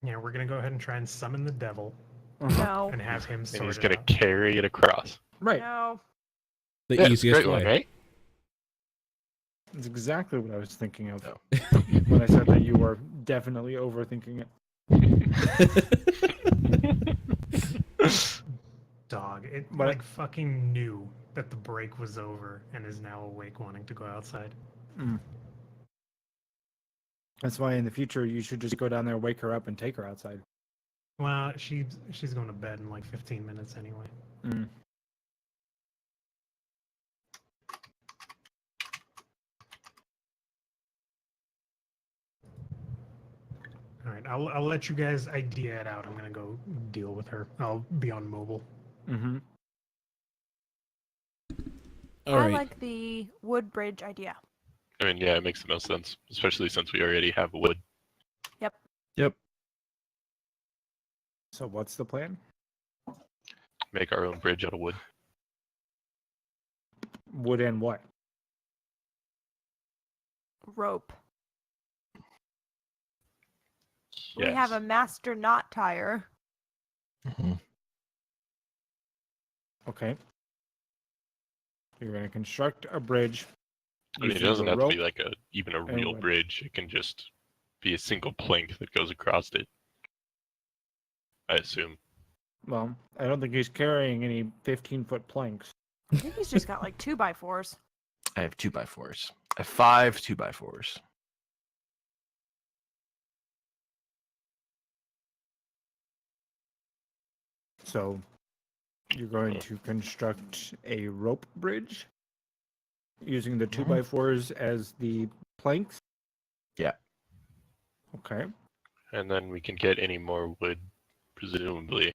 Yeah, we're gonna go ahead and try and summon the devil No. and have him And sort he's it gonna out. carry it across. Right. No. The Yeah, it's a easiest great way. one, right? That's exactly what I was thinking of No. when I said that you were definitely overthinking it. Dog, it But- like fucking knew that the break was over and is now awake wanting to go outside. That's why in the future you should just go down there, wake her up, and take her outside. Well, she's going to bed in like 15 minutes anyway. All right, I'll let you guys idea it out. I'm gonna go deal with her. I'll be on mobile. Mm-hmm. All I right. like the wood bridge idea. I mean, yeah, it makes the most sense, especially since we already have wood. Yep. So what's the plan? Make our own bridge out of wood. Wood and what? Rope. We have a master knot tire. Okay. You're going to construct a bridge. I mean, it using doesn't the have to be rope like even a and real wood. bridge. It can just be a single plank that goes across it. I assume. Well, I don't think he's carrying any 15-foot planks. I think he's just got like 2x4s. I have 2x4s. I have 5 2x4s. So you're going to construct a rope bridge using the 2x4s as the planks? Yeah. Okay. And then we can get any more wood, presumably,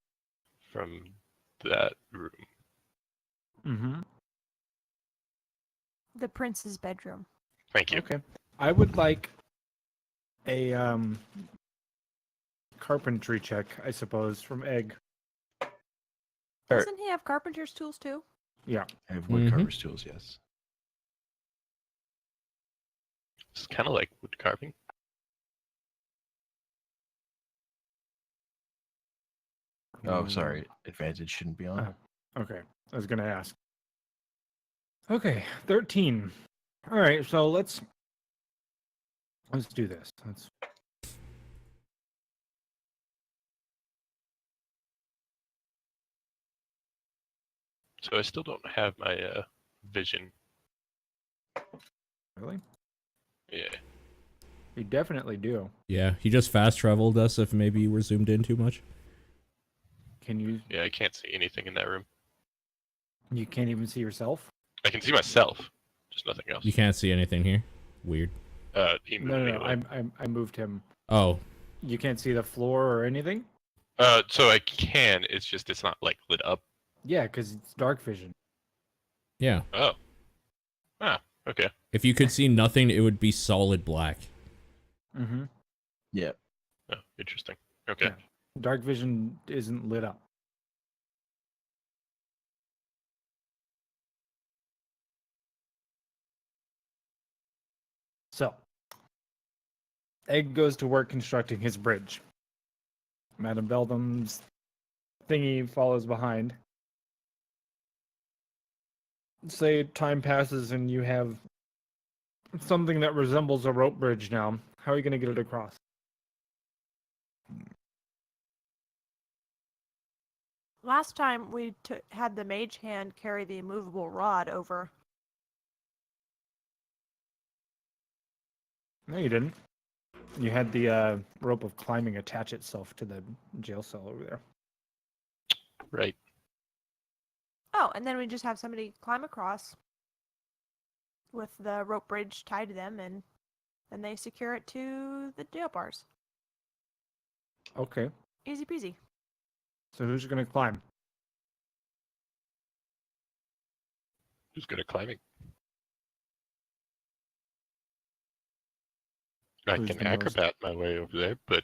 from that room. Mm-hmm. The prince's bedroom. Thank you. Okay. I would like a carpentry check, I suppose, from Egg. Alright. Doesn't he have carpenter's tools too? Yeah. I have woodcarver's tools, yes. It's kind of like wood carving. Oh, sorry. Advantage shouldn't be on. Okay. I was going to ask. Okay. 13. All right. So let's do this. Let's. So I still don't have my vision. Really? Yeah. You definitely do. Yeah, he just fast traveled us if maybe you were zoomed in too much. Can you? Yeah, I can't see anything in that room. You can't even see yourself? I can see myself, just nothing else. You can't see anything here. Weird. He moved No. me away. I moved him. Oh, You can't see the floor or anything? So I can. It's just it's not like lit up. Yeah, because it's dark vision. yeah. Oh. Ah. Okay. If you could see nothing, it would be solid black. Mm-hmm. Yeah. Oh, interesting. Okay. Yeah. Dark vision isn't lit up. So, Egg goes to work constructing his bridge. Madame Beldam's thingy follows behind. Say time passes and you have something that resembles a rope bridge now. How are you going to get it across? Last time we had the mage hand carry the immovable rod over. No, you didn't. You had the rope of climbing attach itself to the jail cell over there. Right. Oh, and then we just have somebody climb across with the rope bridge tied to them, and then they secure it to the jail bars. Okay. Easy peasy. So who's going to climb? Who's good at climbing? I Who's can the most- acrobat my way over there, but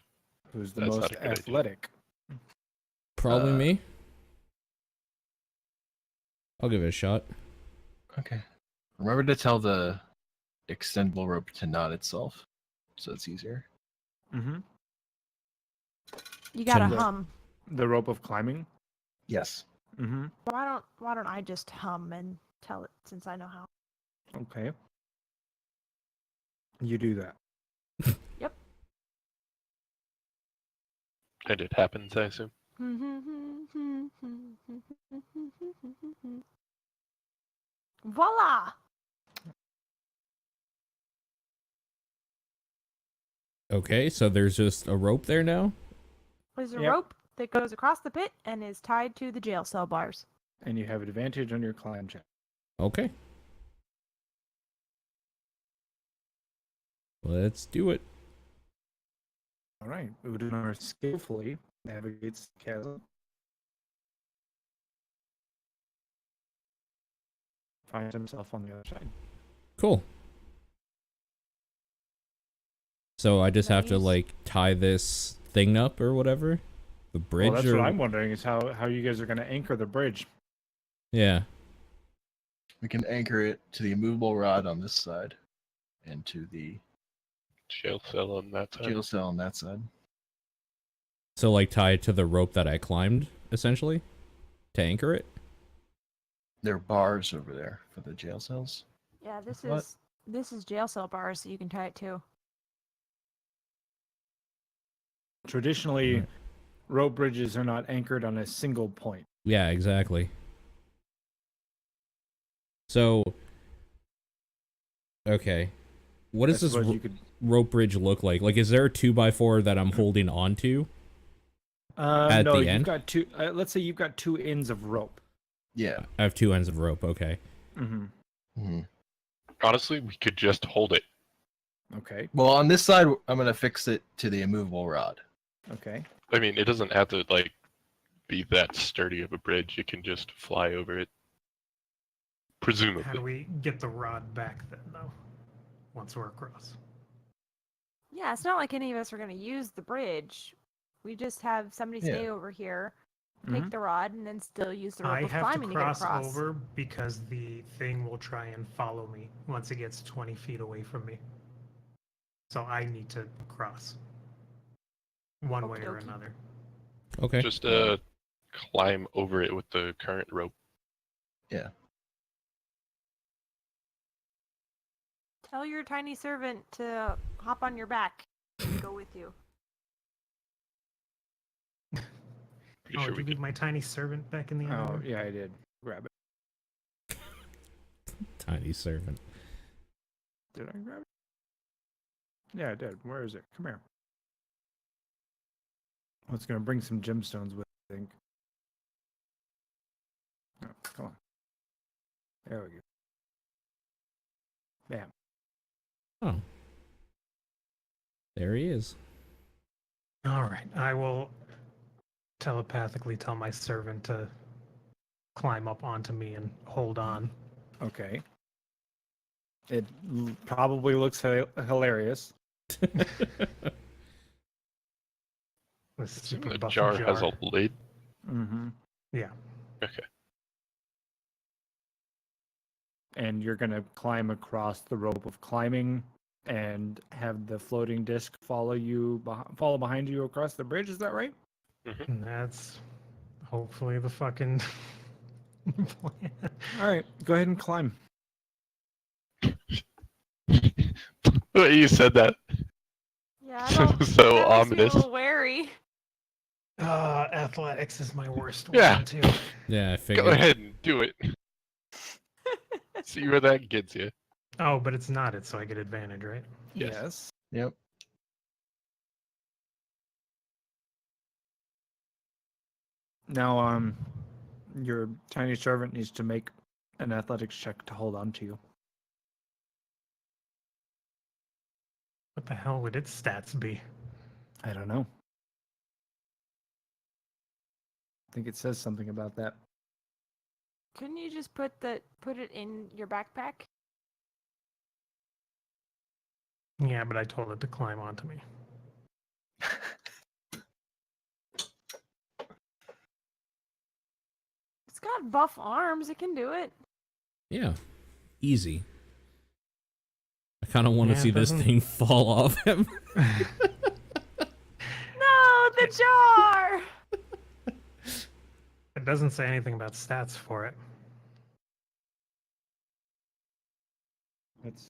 Who's the That's most not a good idea. athletic? Probably me. I'll give it a shot. Okay. Remember to tell the extendable rope to knot itself, so it's easier. Mm-hmm. You gotta the- hum. The rope of climbing. Yes. Mm-hmm. Why don't I just hum and tell it since I know how? Okay. You do that. Yep. And it happens, I assume. Voila! Okay, so there's just a rope there now? There's a Yep. rope that goes across the pit and is tied to the jail cell bars. And you have advantage on your climb check. Okay. Let's do it. All right. Udinor skillfully navigates the chasm. Finds himself on the other side. Cool. So I just have to Nice. like tie this thing up or whatever? The bridge Well, that's or what I'm wondering is how you guys are going to anchor the bridge. Yeah. We can anchor it to the immovable rod on this side and to the Jail cell on that side. jail cell on that side. So like tie it to the rope that I climbed essentially to anchor it? There are bars over there for the jail cells. Yeah, What? this is jail cell bars that you can tie it to. Traditionally, Right. rope bridges are not anchored on a single point. Yeah, exactly. So okay. What does I this suppose you could. rope bridge look like? Like, is there a 2x4 that I'm holding onto? At No, the you've end? got two. Let's say you've got two ends of rope. Yeah. I have two ends of rope. Okay. Mm-hmm. hmm Honestly, we could just hold it. Okay. Well, on this side, I'm going to fix it to the immovable rod. Okay. I mean, it doesn't have to like be that sturdy of a bridge. You can just fly over it. How Presumably. do we get the rod back then, though? Once we're across. Yeah, it's not like any of us are going to use the bridge. We just have somebody Yeah. stay over here, take Mhm. the rod, and then still use the I rope of have to climbing to get cross across. over because the thing will try and follow me once it gets 20 feet away from me. So I need to cross. One way or Okey-dokey. another. Okay. Just climb over it with the current rope. Tell your tiny servant to hop on your back and go with you. Pretty Oh, sure did we you could. leave my tiny servant back in the Oh, island? yeah, I did. Grab it. Tiny servant. Did I grab it? Yeah, I did. Where is it? Come here. I was going to bring some gemstones with, I think. Oh, come on. There we go. Bam. Oh. There he is. All right. I will telepathically tell my servant to climb up onto me and hold on. Okay. It probably looks hilarious. This Assuming super the buff jar has a lid. Mm-hmm. Yeah. Okay. And you're going to climb across the rope of climbing and have the floating disc follow behind you across the bridge. Is that right? And that's hopefully the fucking plan. All right. Go ahead and climb. The way you said that. Yeah, I don't. So that makes me a ominous. little wary. Athletics is my worst Yeah. one, too. Yeah, I figured. Go ahead and do it. See where that gets you. Oh, but it's not it, so I get advantage, right? Yes. Yep. Now, your tiny servant needs to make an athletics check to hold on to you. What the hell would its stats be? I don't know. I think it says something about that. Couldn't you just put it in your backpack? Yeah, but I told it to climb onto me. It's got buff arms. It can do it. Yeah. Easy. I kind of want to Yeah, see this doesn't- thing fall off him. No, the jar! It doesn't say anything about stats for it. It's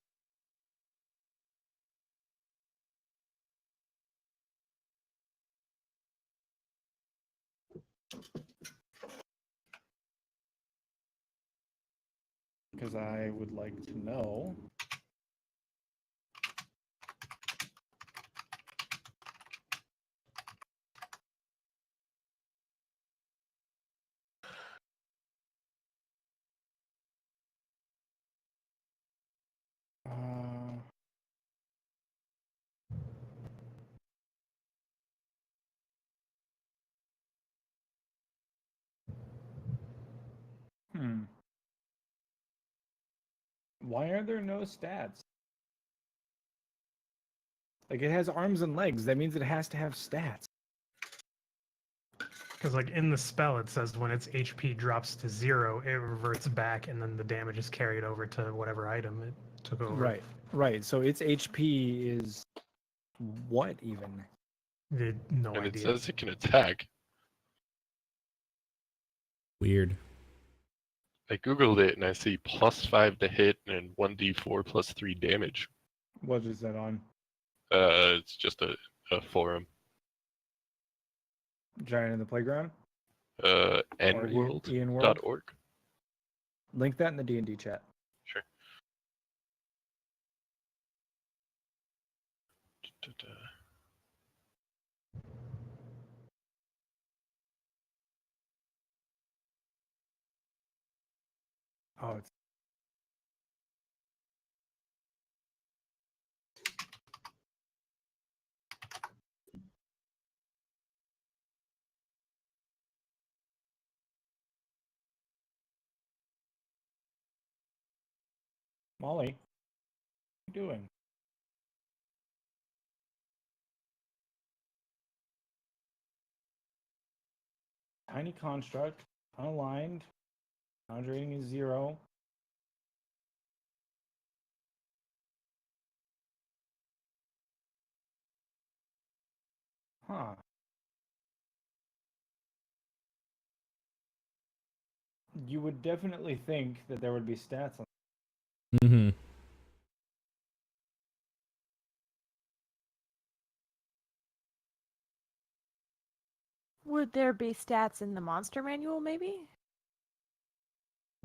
because I would like to know. Hmm. Why are there no stats? Like, it has arms and legs. That means it has to have stats. Because like in the spell, it says when its HP drops to 0, it reverts back, and then the damage is carried over to whatever item it took over. Right. Right. So its HP is what even? No And it idea. says it can attack. Weird. I googled it and I see +5 to hit and 1d4 +3 damage. What is that on? It's just a forum. Giant in the Playground? Nworld.org. Ian World? Link that in the D&D chat. Sure. Oh, it's Molly. What are you doing? Tiny construct, unaligned, conjure rating is 0. Huh. You would definitely think that there would be stats on. Mm-hmm. Would there be stats in the monster manual, maybe?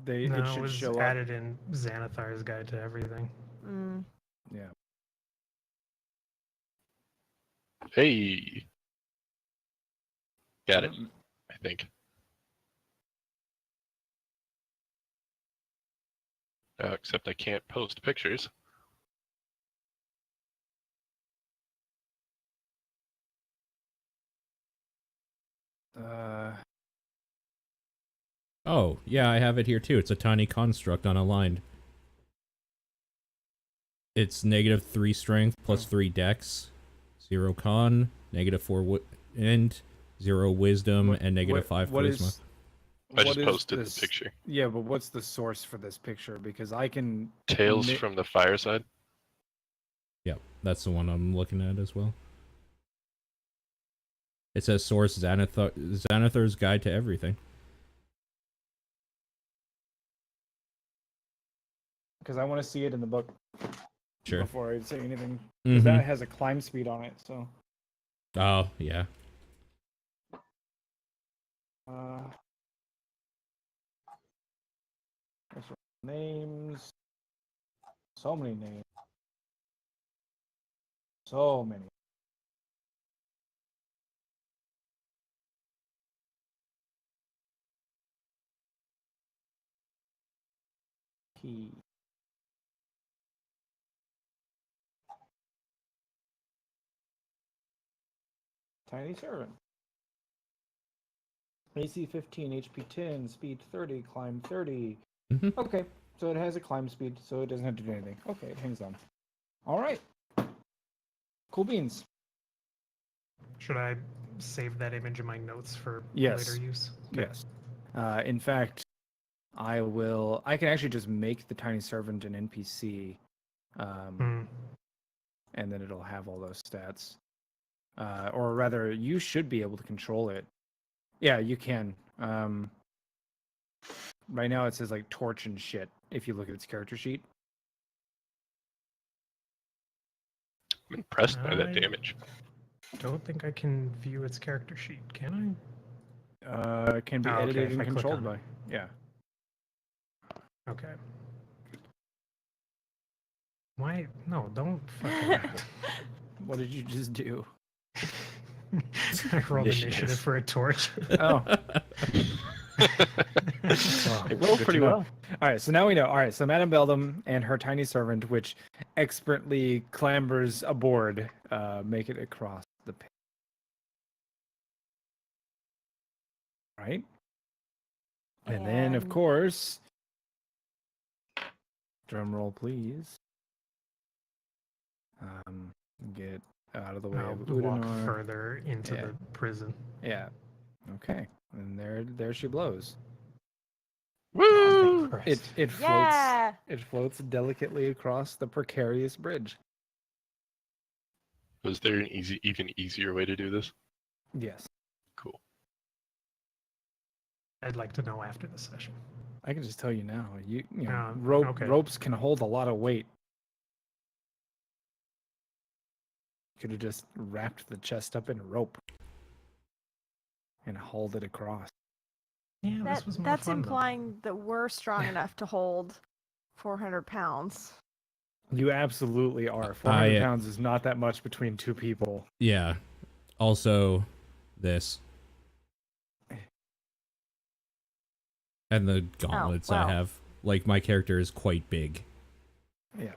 It No, it should was show up. added in Xanathar's Guide to Everything. Mm. Yeah. Hey! Got it, Um, I think. Except I can't post pictures. Oh, yeah, I have it here too. It's a tiny construct unaligned. It's -3 strength plus 3 dex, 0 con, -4 int, 0 wisdom, and -5 what charisma. is- I what just is posted this- the picture. Yeah, but what's the source for this picture? Because I can. Tales from the Fireside. Yep, that's the one I'm looking at as well. It says source Xanathar's Guide to Everything. Because I want to see it in the book Sure. before I say anything. Because Mhm. that has a climb speed on it, so. Oh, yeah. Names. So many names. So many. Key. Tiny Servant. AC 15, HP 10, speed 30, climb 30. Mhm. Okay, so it has a climb speed, so it doesn't have to do anything. Okay, it hangs on. All right. Cool beans. Should I save that image in my notes for Yes. later use? Okay. Yes. In fact, I will. I can actually just make the Tiny Servant an NPC, Hmm. and then it'll have all those stats. or rather, you should be able to control it. Yeah, you can. Right now it says like torch and shit. If you look at its character sheet. I'm impressed by that I- damage. Don't think I can view its character sheet, can It can be Oh, okay, edited if and I click controlled on by. it. Yeah. I? Okay. Why? No, don't fuck around. What did you just do? I rolled Initiative. initiative for a torch. Oh, It rolled pretty well. All right, so now we know. All right, so Madame Beldam and her tiny servant, which expertly clambers aboard, make it across the pit. Right? And then, of And- course, drum roll, please. Get out of the way I'll of walk Udanar. further into Yeah. the prison. Yeah. Okay. And there she blows. Woo! It floats. Yeah. It floats delicately across the precarious bridge. Was there an even easier way to do this? Yes. Cool. I'd like to know after the session. I can just tell you now. You know, Okay. ropes can hold a lot of weight. Could have just wrapped the chest up in rope and hauled it across. Yeah, this was more That's fun. implying that we're strong enough to hold 400 pounds. You absolutely are. 400 I- pounds is not that much between two people. Yeah. Also, this. And the gauntlets I wow. have. Like, my character is quite big. Yeah.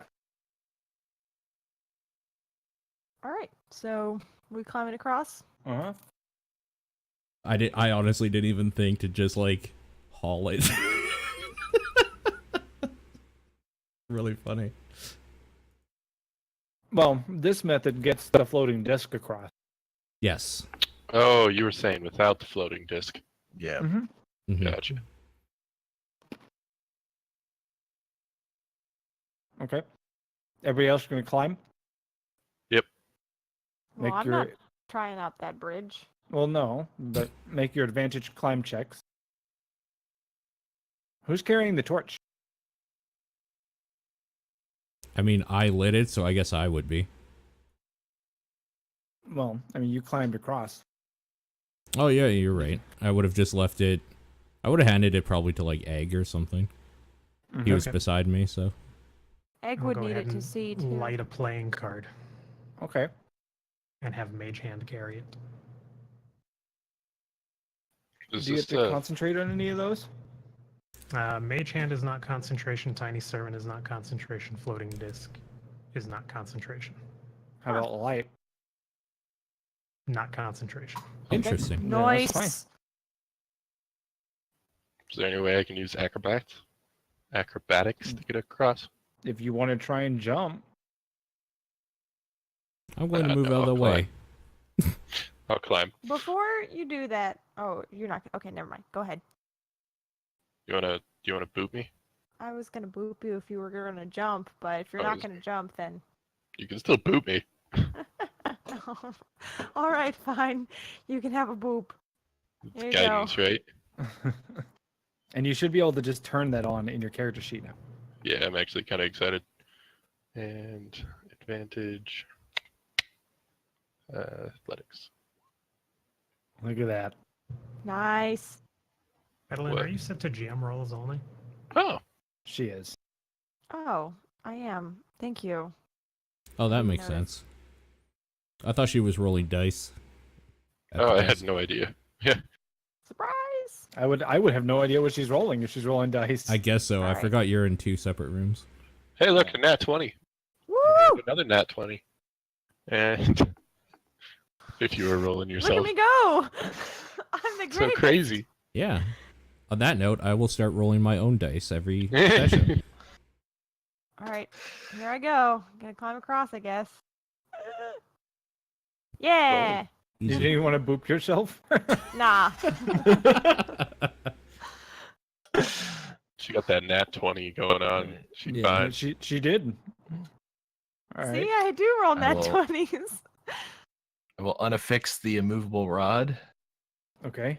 All right, so we climbing across. Uh-huh. I honestly didn't even think to just, like, haul it. Really funny. Well, this method gets the floating disc across. Yes. Oh, you were saying without the floating disc. Yeah. Mm-hmm. Mhm. Gotcha. Okay. Everybody else going to climb? Well, Make I'm your not trying out that bridge. Well, no, but make your advantage climb checks. Who's carrying the torch? I mean, I lit it, so I guess I would be. Well, I mean, you climbed across. Oh, yeah, you're right. I would have just left it. I would have handed it probably to, like, Egg or something. He was Okay. beside me, so. Egg I'll would go need ahead it to and see too. light a playing card Okay. and have Mage Hand carry it. Is Do you this get to concentrate on any of those? Mage Hand is not concentration. Tiny Servant is not concentration. Floating Disc is not concentration. How about light? Not concentration. Interesting. Yeah, that's fine. Nice. Is there any way I can use acrobatics to get across? If you want to try and jump, I'm going to No, move out of the I'll way. I'll climb. Before you do that, oh, you're not. Okay, never mind. Go ahead. Do you wanna boot me? I was gonna boop you if you were gonna jump, but if you're Oh, not is- gonna jump, then. You can still boot me. All right, fine. You can have a boop. There you Guidance, go. right? and you should be able to just turn that on in your character sheet now. Yeah, I'm actually kind of excited. And advantage. Athletics. Look at that. Nice. Madeline, What? are you set to GM rolls only? Oh, She is. Oh, I am. Thank you. Oh, that makes Notice. sense. I thought she was rolling dice. at oh, the I dice. had no idea. Surprise! I would have no idea what she's rolling if she's rolling dice. I guess so. I Alright. forgot you're in 2 separate rooms. Hey, look, a nat 20. Woo! Another nat 20. And if you were rolling Look yourself. at me go! I'm the So great. crazy. Yeah. On that note, I will start rolling my own dice every session. All right, here I go. Gonna climb across, I guess. Yeah. You Easy. didn't want to boop yourself? Nah. She got that nat 20 going on. She Yeah, fine. she did. All right. See, I do roll nat will- 20s. I will unaffix the immovable rod. Okay.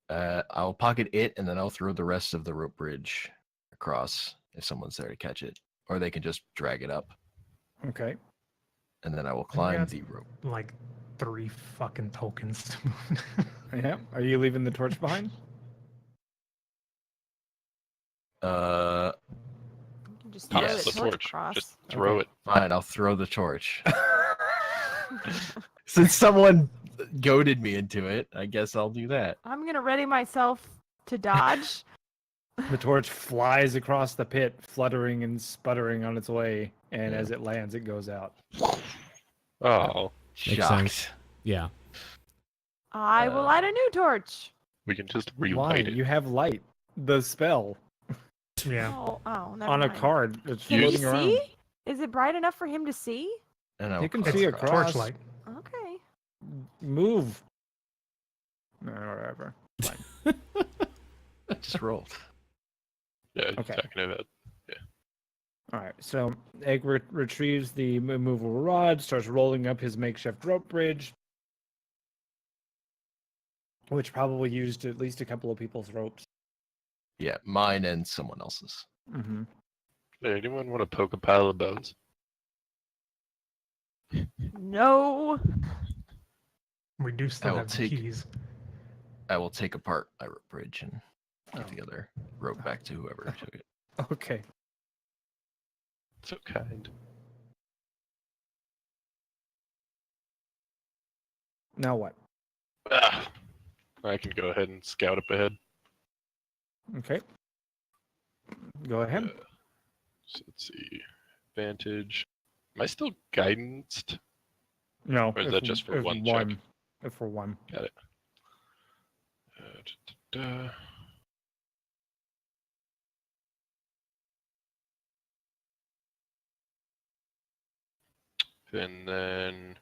I'll pocket it, and then I'll throw the rest of the rope bridge across if someone's there to catch it, or they can just drag it up, Okay. and then I will I climb got the rope. like 3 fucking tokens to move. Yeah. Are you leaving the torch behind? Uh, You can just Toss throw Yes. the the torch torch. across. Just throw Okay. it. fine, I'll throw the torch. Since someone goaded me into it, I guess I'll do that. I'm gonna ready myself to dodge. The torch flies across the pit, fluttering and sputtering on its way, and Yeah. as it lands, it goes out. Oh, Makes Shocked. sense. Yeah. I will light a new torch. we can just Why? relight it. You have light. The spell Yeah. Oh, never on a mind. card that's Can he floating around. see? Is it bright enough for him to see? And I'll You can cross see across. across. Torchlight. Okay. Move. No, whatever. I just rolled. Yeah, Okay. talking about. All right. So Egg retrieves the immovable rod, starts rolling up his makeshift rope bridge, which probably used at least a couple of people's ropes. Yeah, mine and someone else's. Mm-hmm. Hey, anyone want to poke a pile of bones? No. We do still will have the take- keys. I will take apart my rope bridge and give Oh. the other rope back to whoever took it. Okay. So kind. Now what? Ah, I can go ahead and scout up ahead. Okay. Go ahead. So let's see. Advantage. Am I still guidanced? No. Or is if- that just for if one check? If for one. Got it. Da. And then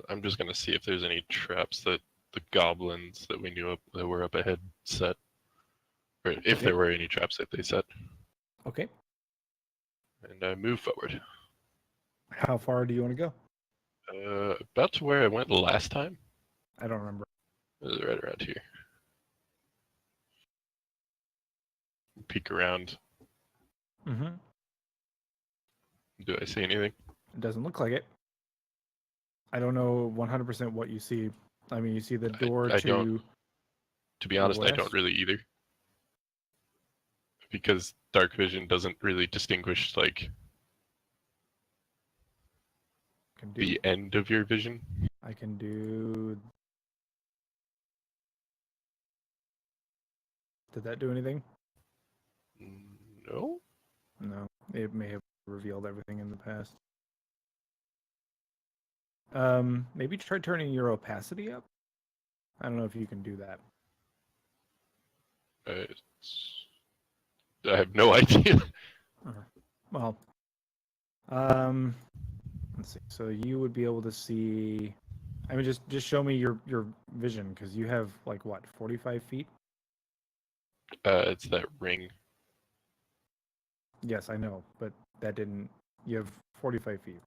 I'm just gonna see if there's any traps that the goblins that we knew that were up ahead set, or if Okay. there were any traps that they set. Okay. And I move forward. How far do you want to go? About to where I went last time. I don't remember. It was right around here. Peek around. Mm-hmm. Do I see anything? It doesn't look like it. I don't know 100% what you see. I mean, you see the door I to. don't- To be honest, I don't west? really either. Because dark vision doesn't really distinguish like Can do, the end of your vision. I can do. Did that do anything? No. No. It may have revealed everything in the past. Maybe try turning your opacity up. I don't know if you can do that. I have no idea. Well, let's see. So you would be able to see. I mean, just show me your vision because you have like what 45 feet. It's that ring. Yes, I know, but that didn't. You have 45 feet.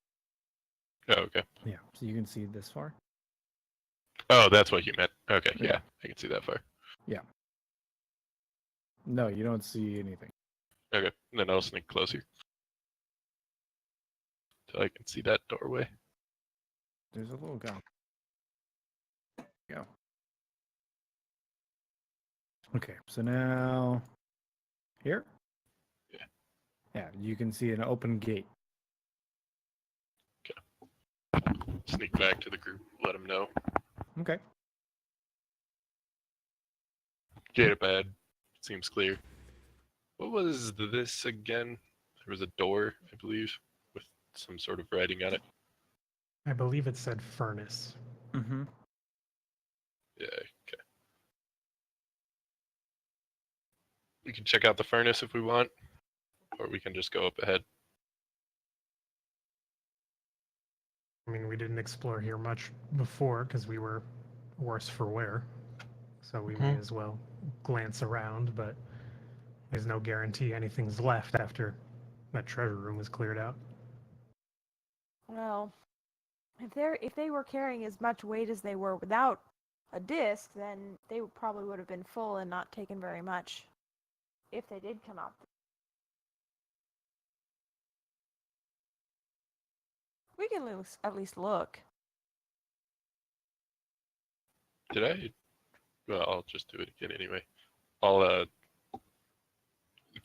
Oh, okay. Yeah, so you can see this far. Oh, that's what you meant. Okay, Yeah. yeah, I can see that far. No, you don't see anything. Okay, and then I'll sneak closer. So I can see that doorway. There's a little gun. Go. Okay, so now here. Yeah. Yeah, you can see an open gate. Sneak back to the group, let them know. Okay. Gate up ahead. Seems clear. What was this again? There was a door, I believe, with some sort of writing on it. I believe it said furnace. Mm-hmm. Yeah, okay. We can check out the furnace if we want, or we can just go up ahead. I mean, we didn't explore here much before because we were worse for wear. So we may as well glance around, but there's no guarantee anything's left after that treasure room was cleared out. Well, If they were carrying as much weight as they were without a disc, then they probably would have been full and not taken very much. If they did come out. We can at least look. Did I? Well, I'll just do it again anyway. I'll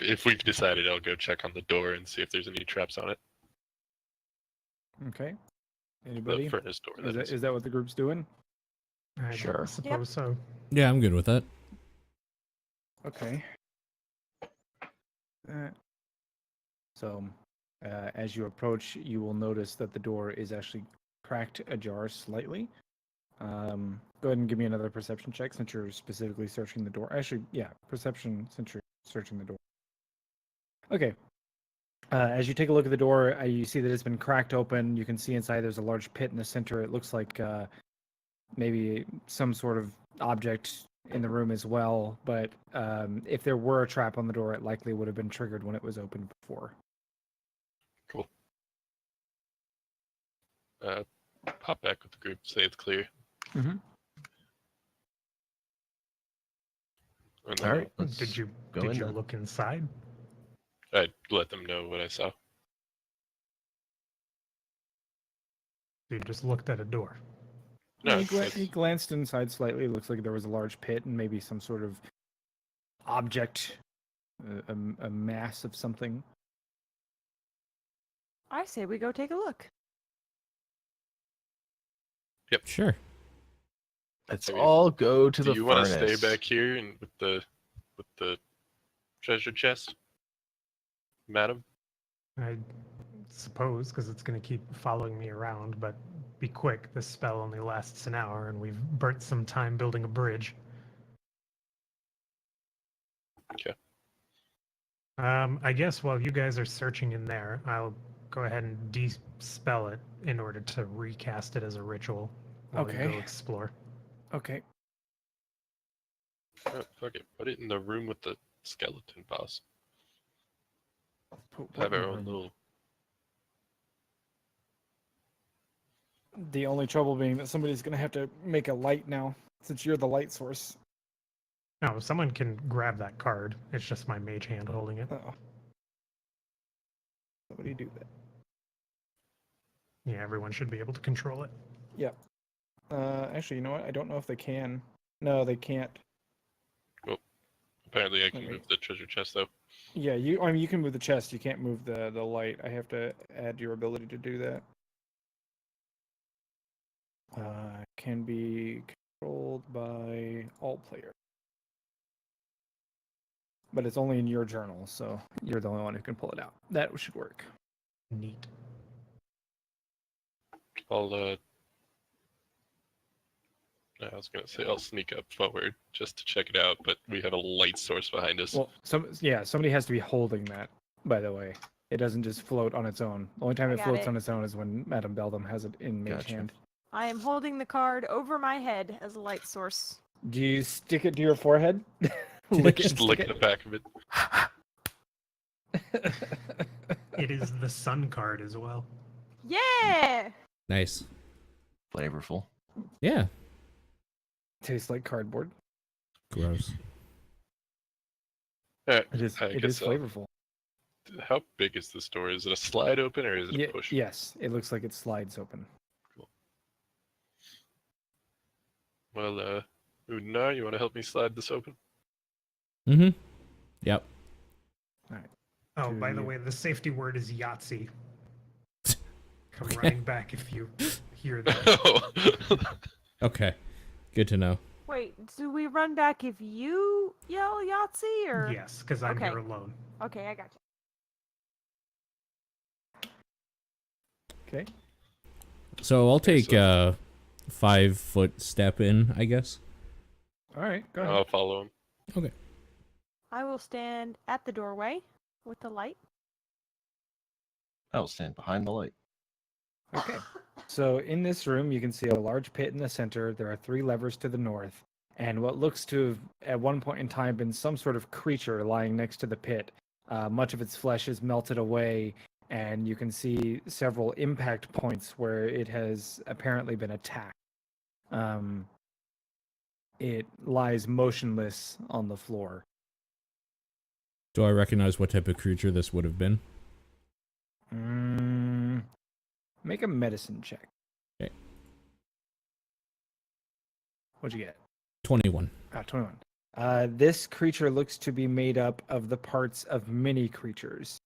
if we've decided, I'll go check on the door and see if there's any traps on it. Okay. The Anybody? furnace door. That is. Is that what the group's doing? I Sure. suppose so. Yeah, I'm good with that. Okay. So, as you approach, you will notice that the door is actually cracked ajar slightly. Go ahead and give me another perception check since you're specifically searching the door. Actually, yeah, perception since you're searching the door. Okay. As you take a look at the door, you see that it's been cracked open. You can see inside there's a large pit in the center. It looks like maybe some sort of object in the room as well. But if there were a trap on the door, it likely would have been triggered when it was opened before. Cool. Pop back with the group. Say it's clear. Mm-hmm. And All then right. Let's Did you go did in you then. look inside? I'd let them know what I saw. You just looked at a door. No, He glanced inside slightly. It looks like there was a large pit and maybe some sort of object, a mass of something. I say we go take a look. Sure. Let's I mean, all go to do the you furnace. want to stay back here and with the treasure chest, madam? I suppose, because it's going to keep following me around, but be quick. This spell only lasts an hour, and we've burnt some time building a bridge. Okay. I guess while you guys are searching in there, I'll go ahead and dispel it in order to recast it as a ritual while you Okay. go explore. Okay. Oh, fuck it. Put it in the room with the skeleton boss. Have our own little. The only trouble being that somebody's going to have to make a light now, since you're the light source. No, someone can grab that card. It's just my mage hand holding it. Uh-oh. Somebody do that. Yeah, everyone should be able to control it. Yep. Actually, you know what? I don't know if they can. No, they can't. Apparently, I can Okay. move the treasure chest though. Yeah, I mean, you can move the chest. You can't move the light. I have to add your ability to do that. Can be controlled by all players. But it's only in your journal, so you're the only one who can pull it out. That should work. Neat. I was gonna say I'll sneak up forward just to check it out, but we have a light source behind us. Well, somebody has to be holding that, by the way. It doesn't just float on its own. The only time I it got floats it. on its own is when Madame Beldam has it in mage Gotcha. hand. I am holding the card over my head as a light source. Do you stick it to your forehead? Lick it Just and lick stick the back of it. it? It is the sun card as well. Yeah! Nice. Flavorful. Yeah. Tastes like cardboard. Gross. It is. I It guess is so. flavorful. How big is this door? Is it a slide open or is it a push? Yes, it looks like it slides open. Well, Udnar, you want to help me slide this open? Mm-hmm. Yep. Oh, Do by the you- way, the safety word is Yahtzee. Come running back if you hear that. Okay. Good to know. Wait, do we run back if you yell Yahtzee or? Yes, because I'm Okay. here alone. Okay, I got you. Okay. So I'll take so- a 5-foot step in, I guess. All right. Go ahead. I'll follow him. I will stand at the doorway with the light. I'll stand behind the light. Okay. So in this room, you can see a large pit in the center. There are 3 levers to the north, and what looks to have, at one point in time, been some sort of creature lying next to the pit. Much of its flesh is melted away, and you can see several impact points where it has apparently been attacked. It lies motionless on the floor. Do I recognize what type of creature this would have been? Make a medicine check. Okay. What'd you get? 21. 21. This creature looks to be made up of the parts of many creatures,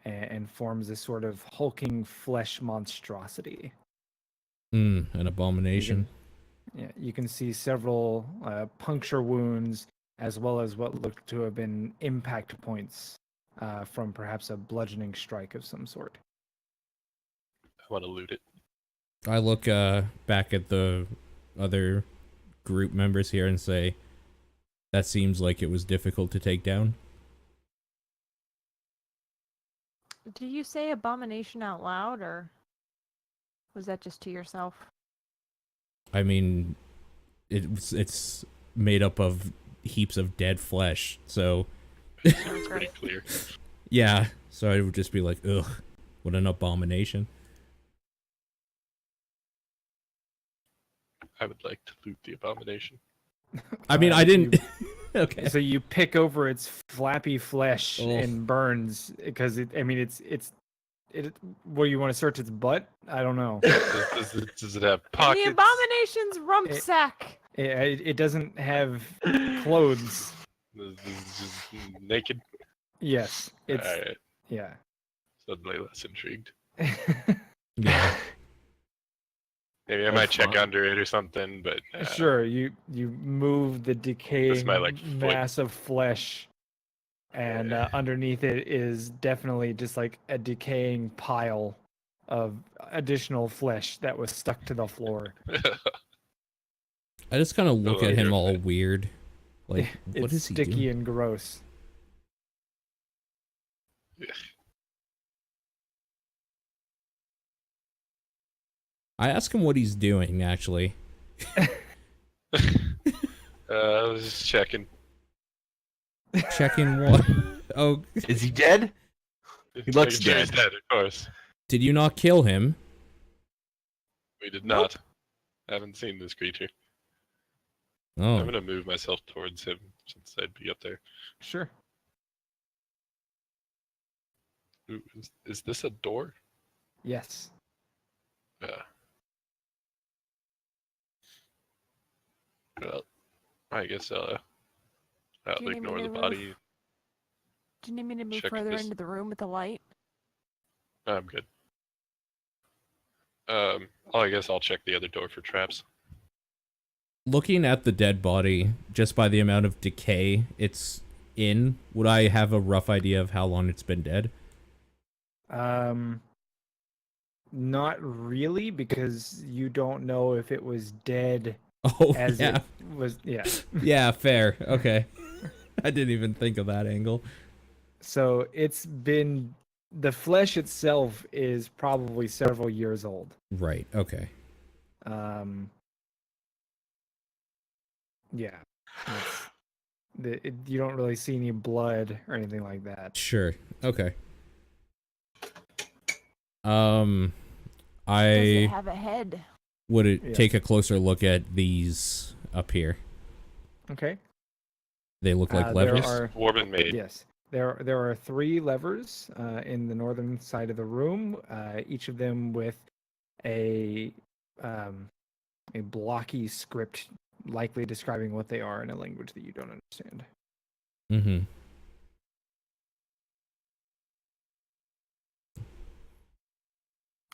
and forms a sort of hulking flesh monstrosity. An abomination. You can see several puncture wounds, as well as what look to have been impact points from perhaps a bludgeoning strike of some sort. I want to loot it. I look back at the other group members here and say, that seems like it was difficult to take down. Did you say abomination out loud, or was that just to yourself? I mean, it's made up of heaps of dead flesh, so... It's pretty clear. Yeah, so I would just be like, ugh, what an abomination. I would like to loot the abomination. I mean, I didn't... Okay. So you pick over its flappy flesh Ugh. and burns because it. I mean, it's. What do you want to search its butt? I don't know. Does it have pockets? The abomination's rump It- sack. It doesn't have clothes. Is it naked? Yes, it's Alright, yeah. suddenly less intrigued. Yeah. Maybe I That's might check fine. under it or something, but Sure, you move the decaying my, like, foot. mass of flesh, and underneath it is definitely just like a decaying pile of additional flesh that was stuck to the floor. I just kind of look Oh, at him you're all right. weird. Like, what It's is he sticky doing? and gross. I ask him what he's doing, actually. I was just checking. Checking what? Oh, Is he dead? He looks Making sure he's dead. dead, of course. did you not kill him? We did not. Haven't seen this creature. I'm Oh, gonna move myself towards him since I'd be up there. Sure. Ooh, is this a door? Yes. Yeah. Well, I guess I'll Do you need me ignore to the move? body. Do you need me to move Check further this. into the room with the light? I'm good. I guess I'll check the other door for traps. looking at the dead body, just by the amount of decay it's in, would I have a rough idea of how long it's been dead? Not really, because you don't know if it was dead Oh, as yeah. it was. Yeah. Yeah, fair. Okay. I didn't even think of that angle. So it's been, the flesh itself is probably several years old. Right, okay. Yeah. You don't really see any blood or anything like that. Sure. Okay. Does it I have a head? would Yes. take a closer look at these up here. Okay. They look like There levers. are, Dwarven maid. yes. There are 3 levers in the northern side of the room, each of them with a blocky script, likely describing what they are in a language that you don't understand. Mm-hmm.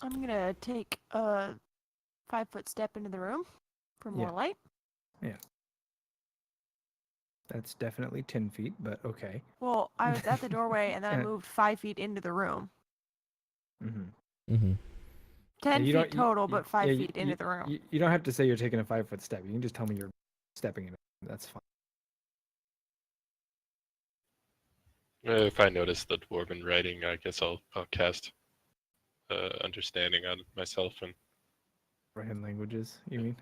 I'm gonna take a 5-foot step into the room for more Yeah. light. That's definitely 10 feet, but okay. Well, I was at the doorway and then I Yeah. moved 5 feet into the room. Mm-hmm. Mm-hmm. 10 you feet don't- you- total, you- but 5 yeah, feet into the room. You don't have to say you're taking a 5-foot step. You can just tell me you're stepping in it. That's fine. If I notice the dwarven writing, I guess I'll cast understanding on myself and Random languages, you mean?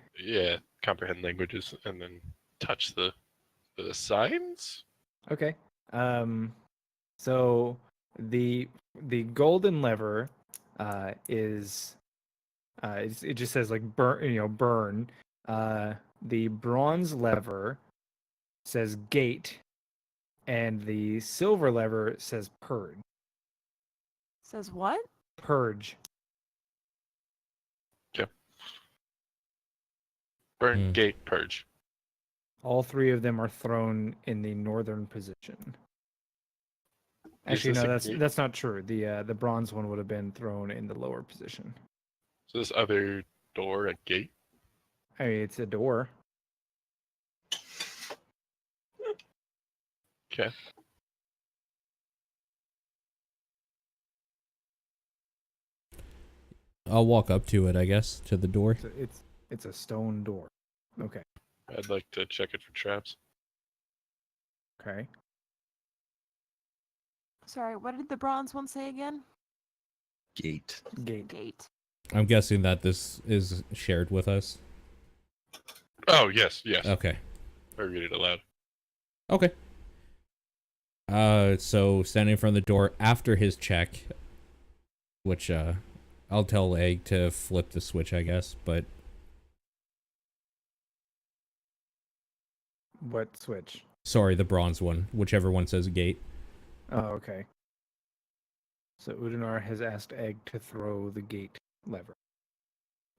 comprehend languages, and then touch the signs. Okay. So The golden lever is it just says like burn. The bronze lever says gate, and the silver lever says purge. Says what? Purge. Burn, gate, purge. All three of them are thrown in the northern position. Is Actually, this no, a gate? that's not true. The bronze one would have been thrown in the lower position. So this other door, a gate? I mean, it's a door. Okay. I'll walk up to it, I guess, to the door. It's a stone door. Okay. I'd like to check it for traps. Okay. Sorry, what did the bronze one say again? Gate. Gate. Gate. I'm guessing that this is shared with us. Oh, yes, yes. Okay. I read it aloud. Okay. So standing in front of the door after his check, which I'll tell Egg to flip the switch, I guess, but What switch? sorry, the bronze one, whichever one says gate. Oh, okay. So Udinar has asked Egg to throw the gate lever.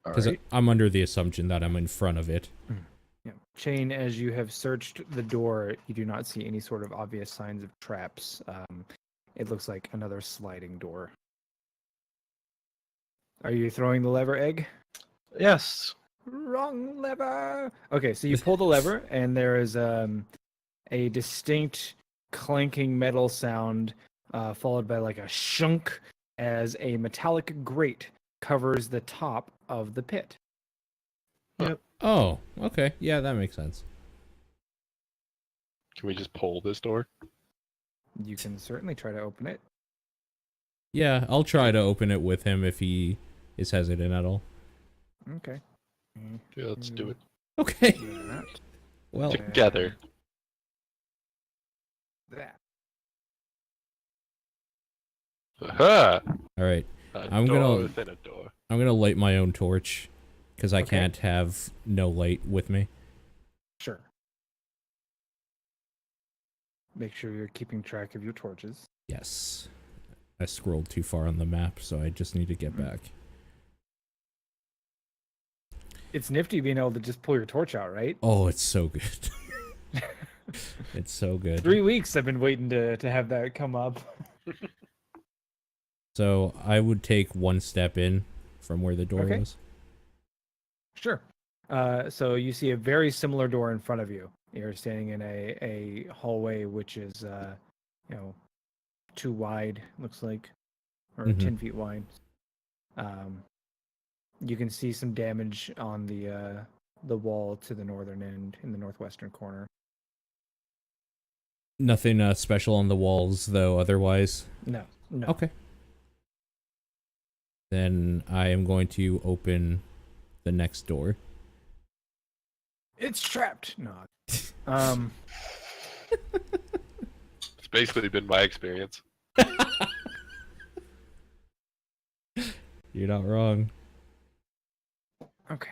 All Because right. I'm under the assumption that I'm in front of it. Yeah. Chain, as you have searched the door, you do not see any sort of obvious signs of traps. It looks like another sliding door. Are you throwing the lever, Egg? Yes. Wrong lever. Okay, so you pull the lever, and there is a distinct clanking metal sound, followed by like a shunk as a metallic grate covers the top of the pit. Oh, okay. Yeah, that makes sense. Can we just pull this door? You can certainly try to open it. Yeah, I'll try to open it with him if he is hesitant at all. Okay. Yeah, let's do it. Okay. Do that. Well, Together. That. Aha! all right. A I'm door gonna- within a door. I'm going to light my own torch because I Okay. can't have no light with me. Sure. Make sure you're keeping track of your torches. Yes. I scrolled too far on the map, so I just need to get back. It's nifty being able to just pull your torch out, right? Oh, it's so good. It's so good. 3 weeks I've been waiting to have that come up. So I would take one step in from where the door Okay. was. Sure. So you see a very similar door in front of you. You're standing in a hallway which is, 2 wide, looks like, or Mhm. 10 feet wide. You can see some damage on the wall to the northern end in the northwestern corner. Nothing special on the walls, though, otherwise. No. Okay. Then I am going to open the next door. It's trapped. No. It's basically been my experience. You're not wrong. Okay.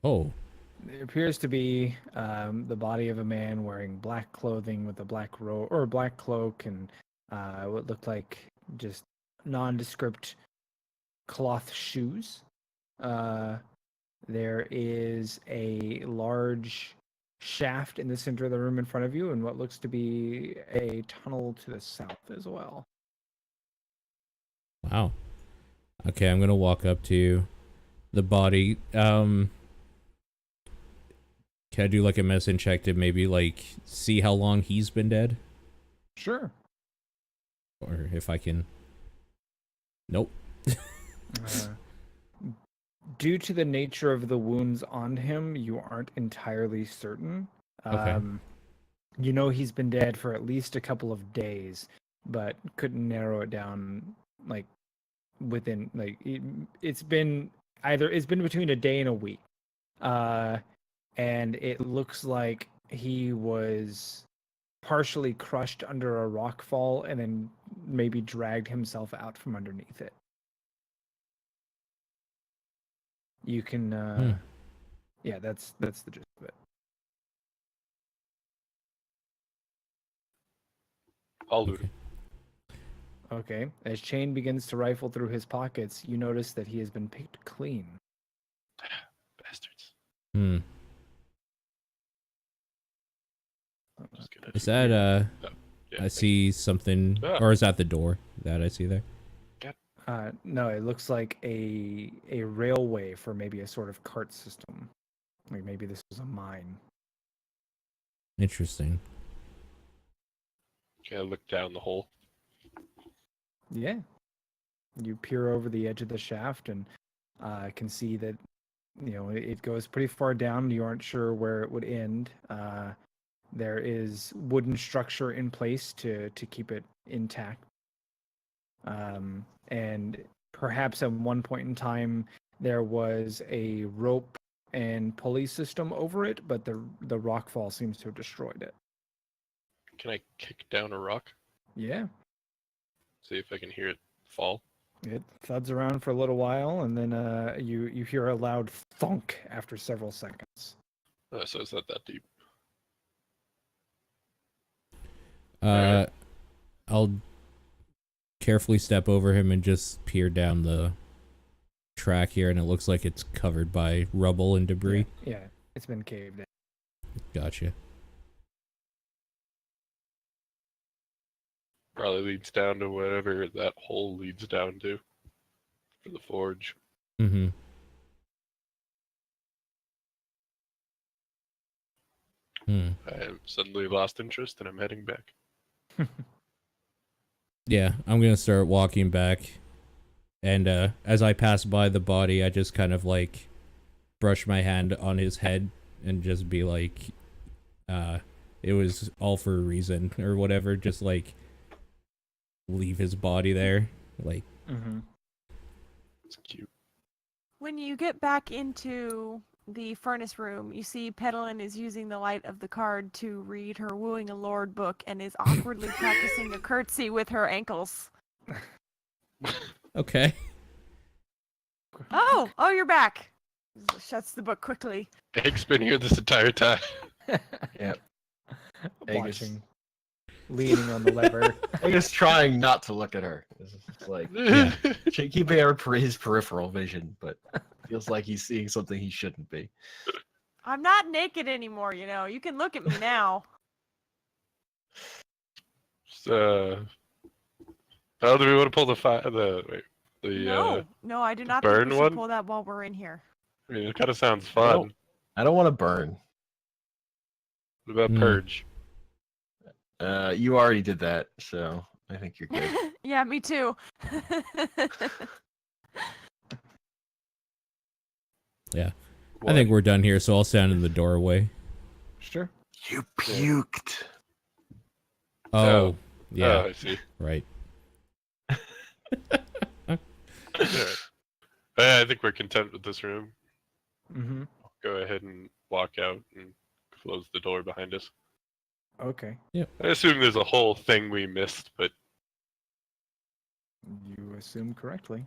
Oh, It appears to be the body of a man wearing black clothing with a black black cloak and what looked like just nondescript cloth shoes. There is a large shaft in the center of the room in front of you, and what looks to be a tunnel to the south as well. wow. Okay, I'm gonna walk up to the body. Can I do like a medicine check to maybe like see how long he's been dead? Sure. Or if I can. Nope. Due to the nature of the wounds on him, you aren't entirely certain. Okay. You know he's been dead for at least a couple of days, but couldn't narrow it down like within it's been between a day and a week. And it looks like he was partially crushed under a rock fall and then maybe dragged himself out from underneath it. You can, yeah, that's the gist of it. I'll loot Okay. it. Okay. As Chain begins to rifle through his pockets, you notice that he has been picked clean. Bastards. Hmm. Just gonna Is that yeah, I see something, Ah. or is that the door that I see there? No, it looks like a railway for maybe a sort of cart system. Like maybe this was a mine. Interesting. Okay, I look down the hole. Yeah. You peer over the edge of the shaft and can see that it goes pretty far down. You aren't sure where it would end. There is wooden structure in place to keep it intact. And perhaps at one point in time there was a rope and pulley system over it, but the rockfall seems to have destroyed it. Can I kick down a rock? Yeah. See if I can hear it fall. It thuds around for a little while, and then you hear a loud thunk after several seconds. Oh, so it's not that deep. I'll carefully step over him and just peer down the track here, and it looks like it's covered by rubble and debris. Yeah, it's been caved in. Gotcha. Probably leads down to whatever that hole leads down to for the forge. Mm-hmm. I am suddenly lost interest and I'm heading back. Yeah, I'm gonna start walking back, and as I pass by the body, I just kind of like brush my hand on his head and just be like, it was all for a reason or whatever. Just like leave his body there, like. Mm-hmm. It's cute. When you get back into the furnace room, you see Pedalin is using the light of the card to read her Wooing a Lord book and is awkwardly practicing a curtsy with her ankles. Okay. Oh, you're back. Shuts the book quickly. Egg's been here this entire time. Yep. Egg is- Watching, leaning on the lever. I'm just trying not to look at her. It's like Yeah. keeping his peripheral vision, but feels like he's seeing something he shouldn't be. I'm not naked anymore, you know. You can look at me now. So, how do we want to pull the No, I do not burn think we should one? pull that while we're in here. I mean, it kind of sounds I fun. don't want to burn. What about Hmm. purge? You already did that, so I think you're good. Yeah, me too. Yeah. I think we're done here, so I'll stand in the doorway. Sure. You puked. Oh, yeah, Oh, I see. right. Alright. I think we're content with this room. Mm-hmm. Go ahead and walk out and close the door behind us. Okay. I assume there's a whole thing we missed, but You assume correctly.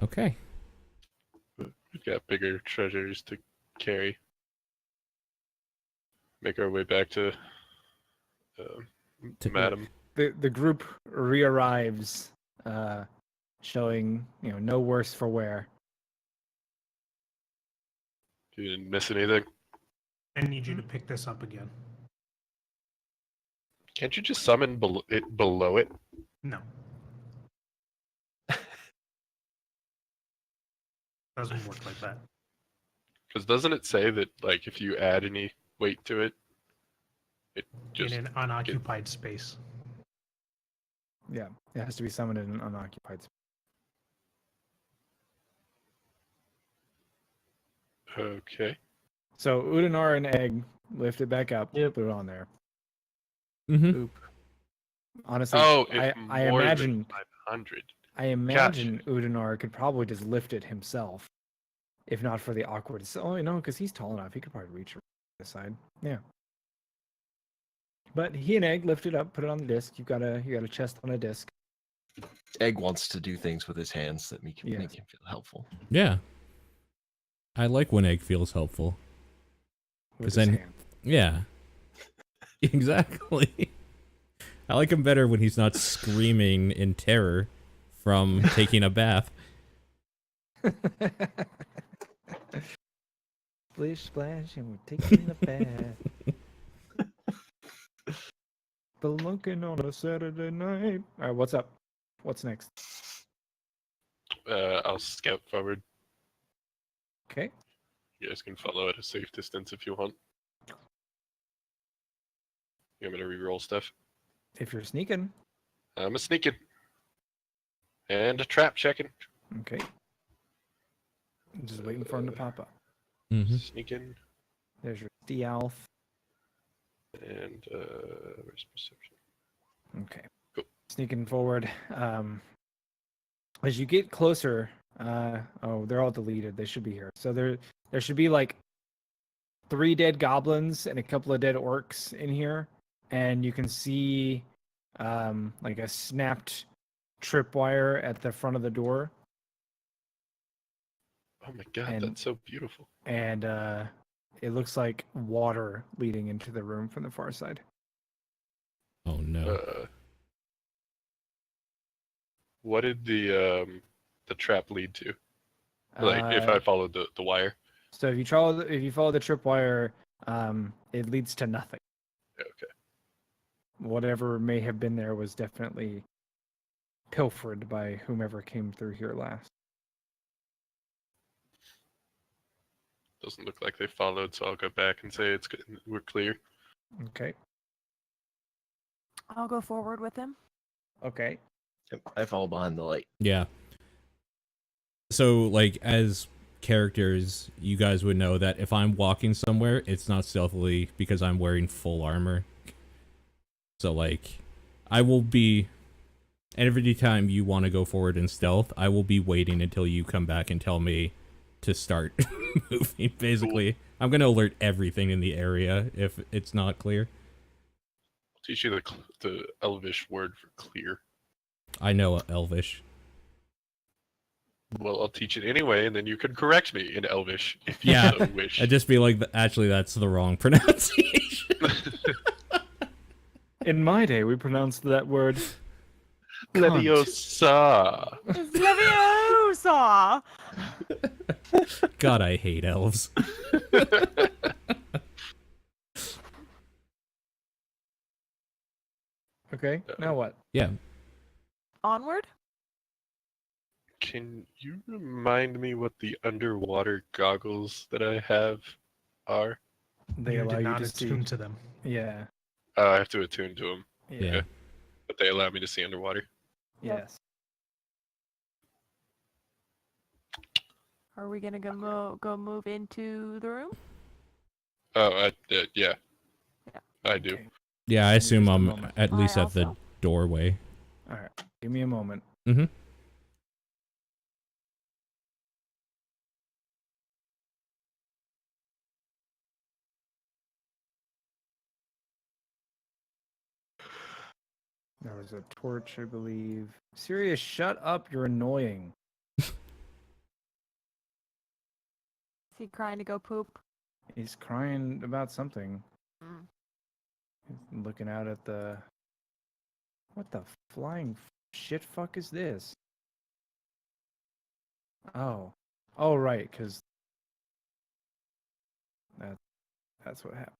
Okay. we've got bigger treasures to carry. Make our way back to To- Madam. The group re-arrives, showing no worse for wear. You didn't miss anything. I need you to pick this up again. Can't you just summon it below it? No. Doesn't work like that. Because doesn't it say that like if you add any weight to it, it just In an unoccupied space. Yeah, it has to be summoned in an unoccupied space. okay. So Udinar and Egg lift it back up. Yep. Put it on there. Mm-hmm. Honestly, Oh, I it's more imagine than 500. Udinar could probably just lift it himself. If not for the awkward. Oh, no, because he's tall enough. He could probably reach the side. Yeah. But he and Egg lift it up, put it on the disc. You got a chest on a disc. Egg wants to do things with his hands that make Yes. him feel helpful. Yeah. I like when Egg feels helpful. With 'Cause his then- hand. Yeah. Exactly. I like him better when he's not screaming in terror from taking a bath. Splish splash, and we're taking the bath. Spelunking on a Saturday night. All right, what's up? What's next? I'll scout forward. Okay. You guys can follow at a safe distance if you want. You want me to reroll stuff? If you're sneaking. I'm a sneaking. And a trap checking. Okay. I'm just waiting for him to pop up. Mm-hmm. Sneaking. There's your Stealth. And where's perception? Okay. Cool. Sneaking forward. As you get closer, oh, they're all deleted. They should be here. So there should be like 3 dead goblins and a couple of dead orcs in here, and you can see like a snapped tripwire at the front of the door, Oh my god, And- that's so beautiful. and it looks like water leading into the room from the far side. Oh no. What did the trap lead to? Like if I followed the wire. So if you follow the tripwire, it leads to nothing. Okay. Whatever may have been there was definitely pilfered by whomever came through here last. Doesn't look like they followed, so I'll go back and say it's good. We're clear. Okay. I'll go forward with him. Okay. Yep, I follow behind the light. Yeah. So, like, as characters, you guys would know that if I'm walking somewhere, it's not stealthily because I'm wearing full armor. So, like, I will be... Every time you want to go forward in stealth, I will be waiting until you come back and tell me to start moving, basically. I'm going to alert everything in the area if it's not clear. I'll teach you the Elvish word for clear. I know Elvish. Well, I'll teach it anyway, and then you can correct me in Elvish if you Yeah, so wish. I'd just be like, actually, that's the wrong pronunciation. In my day, we pronounced that word Leviosa. It's Leviosa! God, I hate elves. Okay. Now what? Yeah. Onward? Can you remind me what the underwater goggles that I have are? They You allow did you not to see. attune to them. Yeah. I have to attune to them, Yeah. but they allow me to see underwater. Yes. Are we gonna go move into the room? Oh, yeah. Yeah. I do. Okay. Yeah, I Give me assume just a I'm moment. at least I at the also. doorway. All right. Give me a moment. Mm-hmm. There was a torch, I believe. Sirius, shut up. You're annoying. Is he crying to go poop? He's crying about something. Mm. He's looking out at the... What the flying shit fuck is this? Oh. Oh, right, because... That's what happened.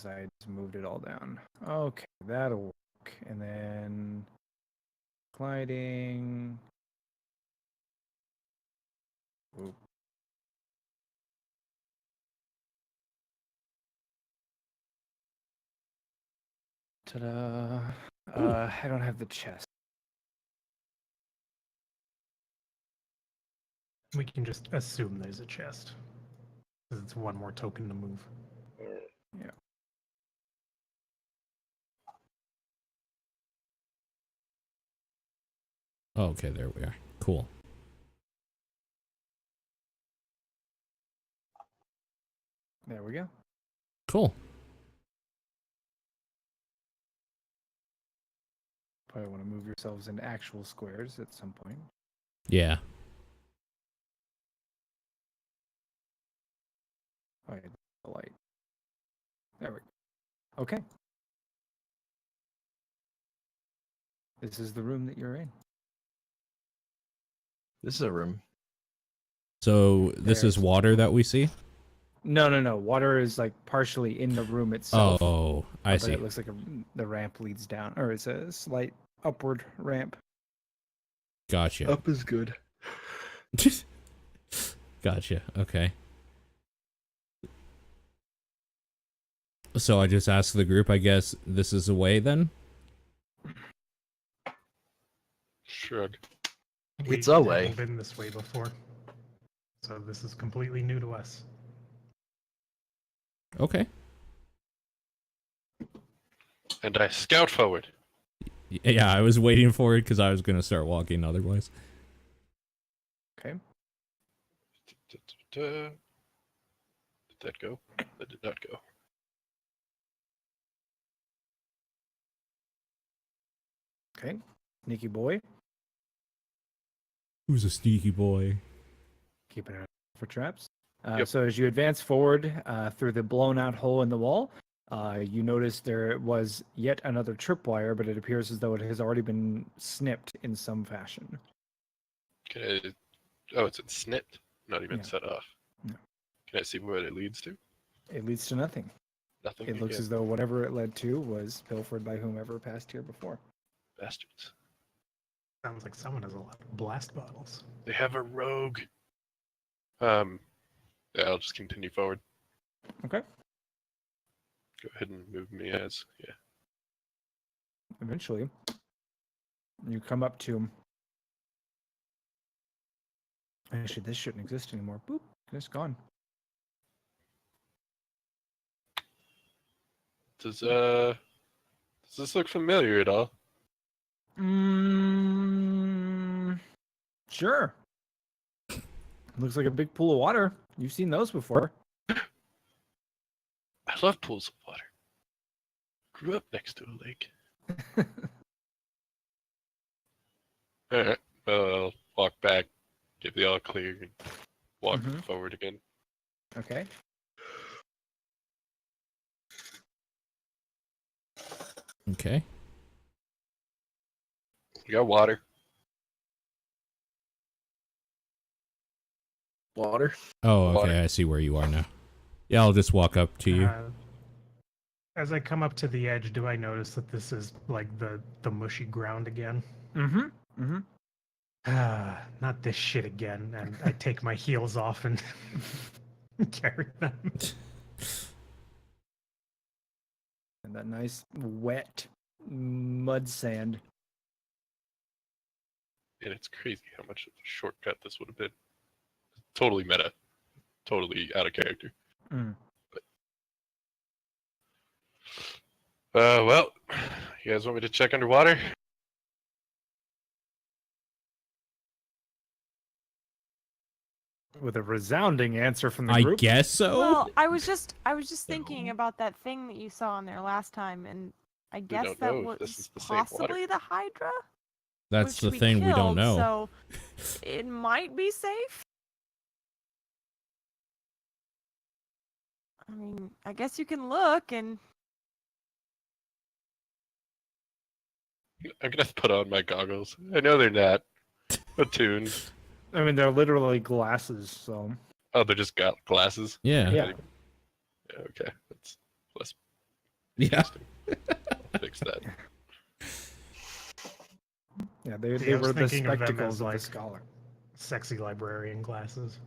I just moved it all down. Okay, that'll work. And then... Gliding... Oop. Ta-da! I don't have the chest. We can just assume there's a chest. Because it's one more token to move. Oh, okay, there we are. Cool. There we go. Cool. Probably want to move yourselves into actual squares at some point. Yeah. Oh, yeah, the light. There we go. Okay. This is the room that you're in. This is a room. So this is There's- water that we see? No. Water is like partially in the room itself. Oh, I but see. It looks like the ramp leads down, or it's a slight upward ramp. Gotcha. Up is good. Gotcha. Okay. So I just asked the group, I guess this is a way then? Shrug. It's a way. Haven't been this way before, so this is completely new to us. Okay. And I scout forward. Yeah, I was waiting for it because I was going to start walking otherwise. Okay. Did that go? That did not go. Okay. Sneaky boy. Who's a sneaky boy? Keep an eye out for traps. Yep. So as you advance forward through the blown out hole in the wall, you notice there was yet another tripwire, but it appears as though it has already been snipped in some fashion. Can I... Oh, it's snipped, not even Yeah. set off. No. Can I see what it leads to? It leads to nothing. Nothing. It looks again. as though whatever it led to was pilfered by whomever passed here before. Bastards. Sounds like someone has a lot of blast bottles. They have a rogue. Yeah, I'll just continue forward. Okay. Go ahead and move me as yeah. Eventually, you come up to. Actually, this shouldn't exist anymore. Boop. It's gone. Does this look familiar at all? Sure. Looks like a big pool of water. You've seen those before. I love pools of water. Grew up next to a lake. Alright. Well, I'll walk back, get the all clear, and walk Mhm. forward again. Okay. Okay. We got water. Water. Oh, okay. Water. I see where you are now. Yeah, I'll just walk up to you. As I come up to the edge, do I notice that this is like the mushy ground again? Mm-hmm. Mm-hmm. Ah, not this shit again. And I take my heels off and carry them. And that nice wet mud sand. And it's crazy how much of a shortcut this would have been. Totally meta. Totally out of character. Mm. Well, you guys want me to check underwater? With a resounding answer from the I group. guess so. Well, I was just thinking No. about that thing that you saw in there last time, and I guess don't that know if this was is the same water. possibly the Hydra. That's which the thing we don't killed, know. So it might be safe. I mean, I guess you can look and I'm gonna put on my goggles. I know they're not attuned. I mean, they're literally glasses, so. Oh, they're just got glasses. Yeah. Yeah. Yeah, okay, that's less Yeah. interesting. I'll fix that. Yeah, they See, I was were the thinking of them spectacles as, of like, the scholar. Sexy librarian glasses.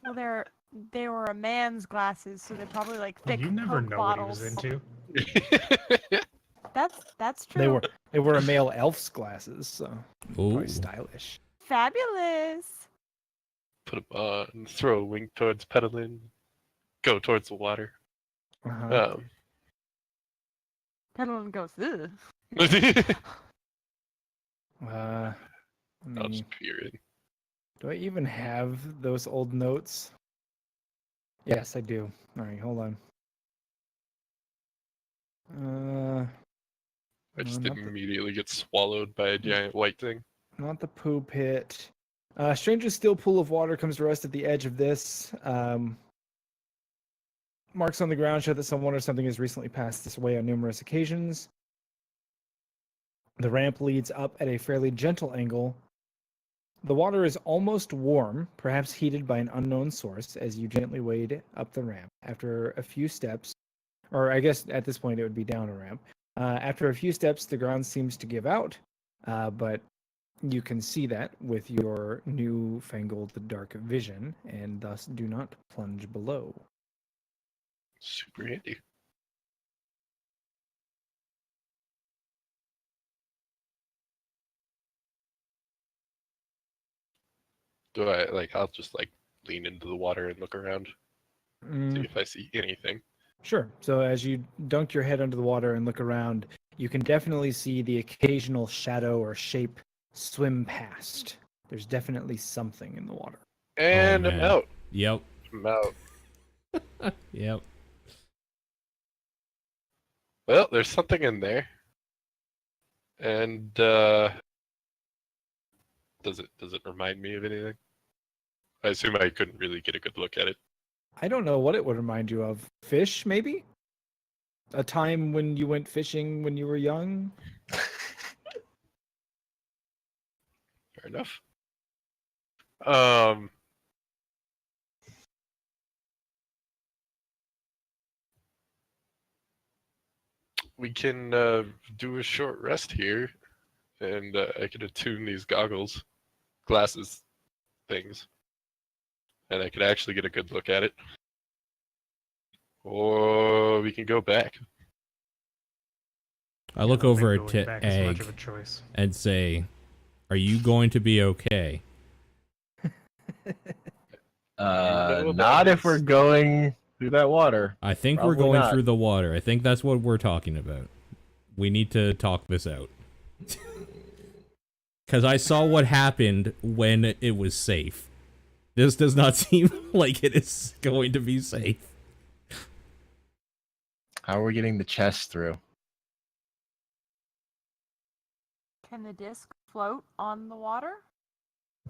well, they were a man's glasses, so they're probably like thick You never Coke know bottles. what he was into. That's true. They were a male elf's glasses, so Ooh. probably stylish. Fabulous. Put them on, throw a wink towards pedaling, go towards the water. Uh-huh. Petalin goes, ugh. Let I'll me- just peer in. do I even have those old notes? Yes, I do. All right, hold on. I just not the- immediately get swallowed by a giant white thing. Not the poo pit. Stranger's still pool of water comes to rest at the edge of this. Marks on the ground show that someone or something has recently passed this way on numerous occasions. The ramp leads up at a fairly gentle angle. The water is almost warm, perhaps heated by an unknown source, as you gently wade up the ramp. After a few steps, or I guess at this point it would be down a ramp. After a few steps, the ground seems to give out, but you can see that with your newfangled dark vision, and thus do not plunge below. Super handy. Do I I'll just lean into the water and look around, see if I see anything. Sure. So as you dunk your head under the water and look around, you can definitely see the occasional shadow or shape swim past. There's definitely something in the water. And I'm man. out. Yep. I'm out. Yep. Well, there's something in there. And does it remind me of anything? I assume I couldn't really get a good look at it. I don't know what it would remind you of. Fish, maybe? A time when you went fishing when you were young? Fair enough. We can do a short rest here, and I can attune these glasses things, and I can actually get a good look at it. Or we can go back. I look don't over think at going back is much Egg of a choice. and say, "Are you going to be okay?" know about Not if this. we're going through that water. I think we're Probably going not. through the water. I think that's what we're talking about. We need to talk this out. Because I saw what happened when it was safe. This does not seem like it is going to be safe. How are we getting the chest through? Can the disc float on the water?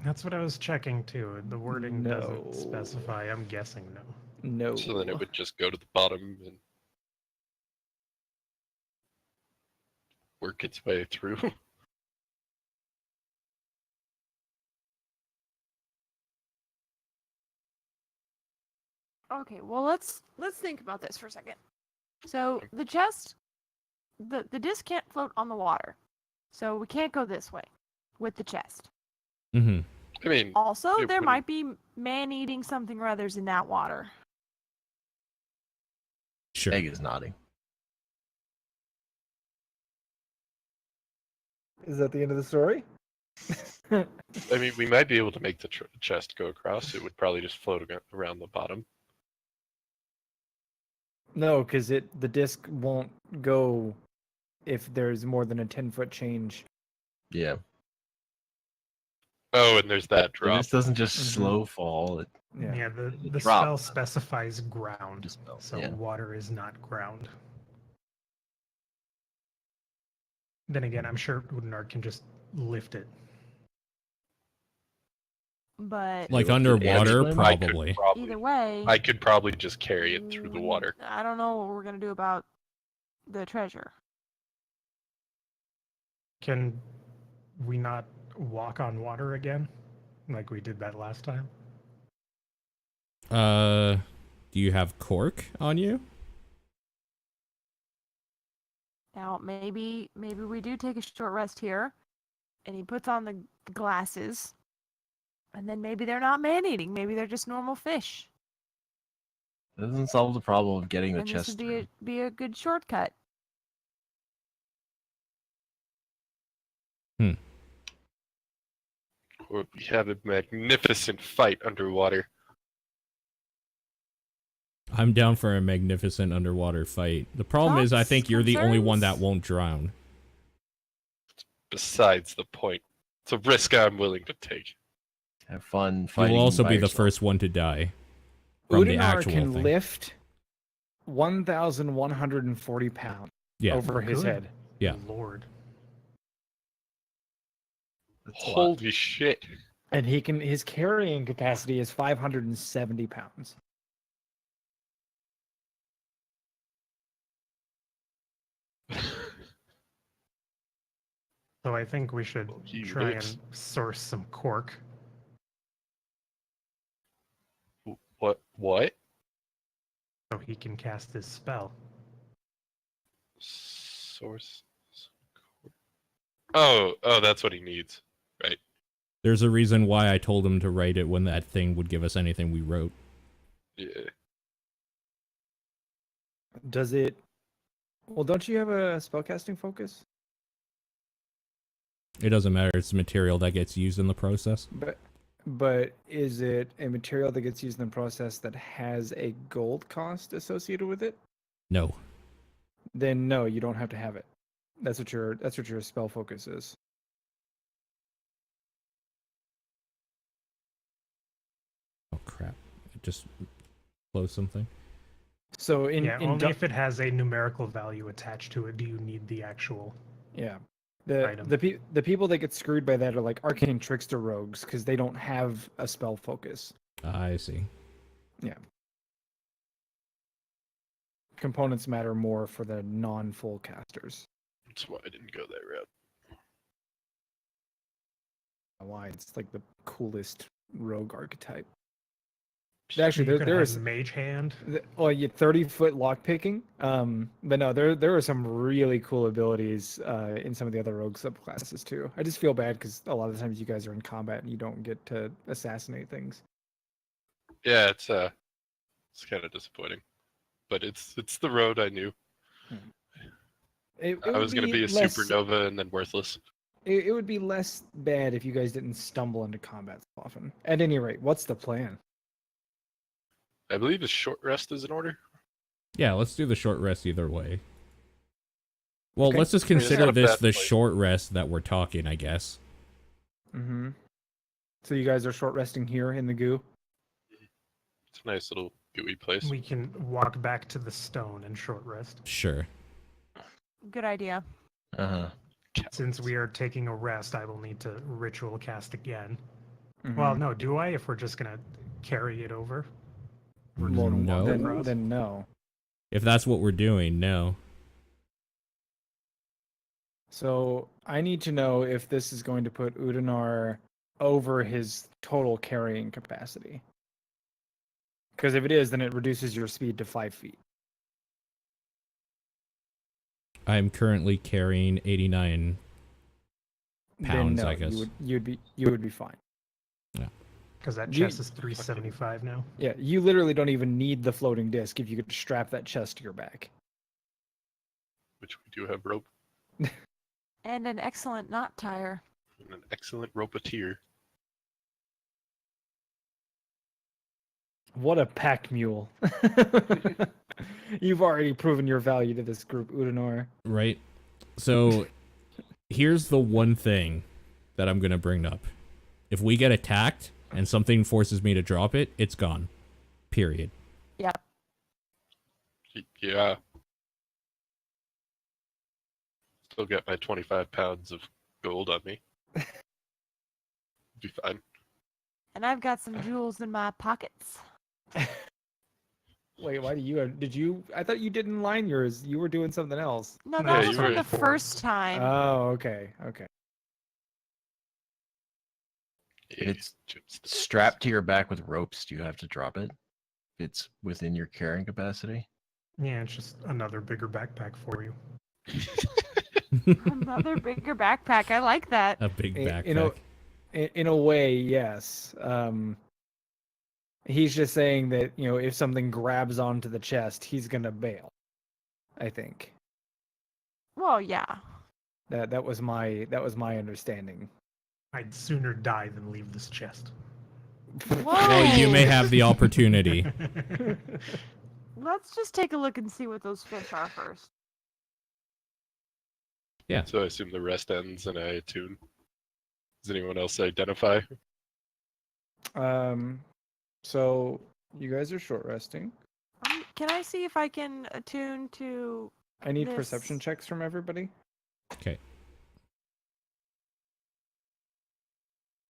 That's what I was checking too. The wording No. doesn't specify. I'm guessing no. No. So then it would just go to the bottom and work its way through. Okay, well let's think about this for a second. So the chest, the disc can't float on the water, so we can't go this way with the chest. Mm-hmm. I mean, Also, it there wouldn't- might be man eating something or others in that water. Sure. Egg is nodding. Is that the end of the story? I mean, we might be able to make the chest go across. It would probably just float around the bottom. No, because the disc won't go if there's more than a 10-foot change. Yeah. Oh, and there's that So drop. this doesn't just Mhm. slow fall. It Yeah. The drop. spell specifies ground, just fell. so Yeah. water is not ground. Then again, I'm sure Udenard can just lift it. But Like It would- underwater, it- I could probably. either way, I could probably just carry it through the water. I don't know what we're gonna do about the treasure. Can we not walk on water again, like we did that last time? Do you have cork on you? Now maybe we do take a short rest here, and he puts on the glasses, and then maybe they're not man eating. Maybe they're just normal fish. doesn't solve the problem of getting the And this chest would through. be a good shortcut. Or we have a magnificent fight underwater. I'm down for a magnificent underwater fight. The problem is I Thoughts, think you're the only one that concerns? won't drown. Besides the point. It's a risk I'm willing to take. Have fun You fighting. will also by be the yourself. first one to die from the Udinar actual can thing. lift 1,140 pounds Yeah. over his Good. head. Yeah. Lord. That's a lot. Holy shit. And his carrying capacity is 570 pounds. So I think we should Well, he try lives. and source some cork. What? So he can cast his spell. Source. Oh, that's what he needs. Right. There's a reason why I told him to write it when that thing would give us anything we wrote. Yeah. Does it? Well, don't you have a spellcasting focus? It doesn't matter. It's material that gets used in the process. But is it a material that gets used in the process that has a gold cost associated with it? No. Then no, you don't have to have it. That's what your spell focus is. Oh crap! It just closed something. So in Only if it has a numerical value attached to it do you need the actual. Yeah. Item. The people that get screwed by that are like arcane trickster rogues because they don't have a spell focus. I see. Yeah. Components matter more for the non-full casters. That's why I didn't go that route. Why? It's like the coolest rogue archetype. You Actually, could there have is mage hand. well, you 30-foot lockpicking. But no, there are some really cool abilities in some of the other rogue subclasses too. I just feel bad because a lot of the times you guys are in combat and you don't get to assassinate things. Yeah, it's kind of disappointing, but it's the road I knew. It I was gonna be a less, supernova and then worthless. It would be less bad if you guys didn't stumble into combat so often. At any rate, what's the plan? I believe a short rest is in order. Yeah, let's do the short rest either way. Well, Okay. let's just I mean, it's consider not a this bad the place. short rest that we're talking, I guess. Mm-hmm. So you guys are short resting here in the goo? It's a nice little gooey place. We can walk back to the stone and short rest. Sure. Good idea. Uh-huh. Since we are taking a rest, I will need to ritual cast again. Mhm. Well, no, do I? If we're just gonna carry it over? We're just Well, gonna walk no. across? then no. If that's what we're doing, no. So I need to know if this is going to put Udinar over his total carrying capacity. Because if it is, then it reduces your speed to 5 feet. I'm currently carrying 89 Then pounds, no, I guess. you would be fine. Because that You- chest is 375 now. Yeah, you literally don't even need the floating disc if you could strap that chest to your back. Which we do have rope And an excellent knot tire. and an excellent ropeteer. What a pack mule. You've already proven your value to this group, Udinar. Right? So, here's the one thing that I'm going to bring up. If we get attacked and something forces me to drop it, it's gone. Period. Yep. Yeah. Still got my 25 pounds of gold on me. Be fine. And I've got some jewels in my pockets. Wait, why do you have, did you, I thought you didn't line yours. You were doing something else. No, Yeah, that you was were from the at 4. first time. Oh, okay. It's strapped to your back with ropes. Do you have to drop it? It's within your carrying capacity. Yeah, it's just another bigger backpack for you. Another bigger backpack. I like that. A big In- backpack. in a- In a way, yes. He's just saying that, if something grabs onto the chest, he's gonna bail. I think Well, yeah. that was my understanding. I'd sooner die than leave this chest. Whoa. Well, you may have the opportunity. Let's just take a look and see what those fish are first. Yeah. So I assume the rest ends and I attune. Does anyone else identify? So you guys are short resting. Can I see if I can attune to I need this? perception checks from everybody. Okay.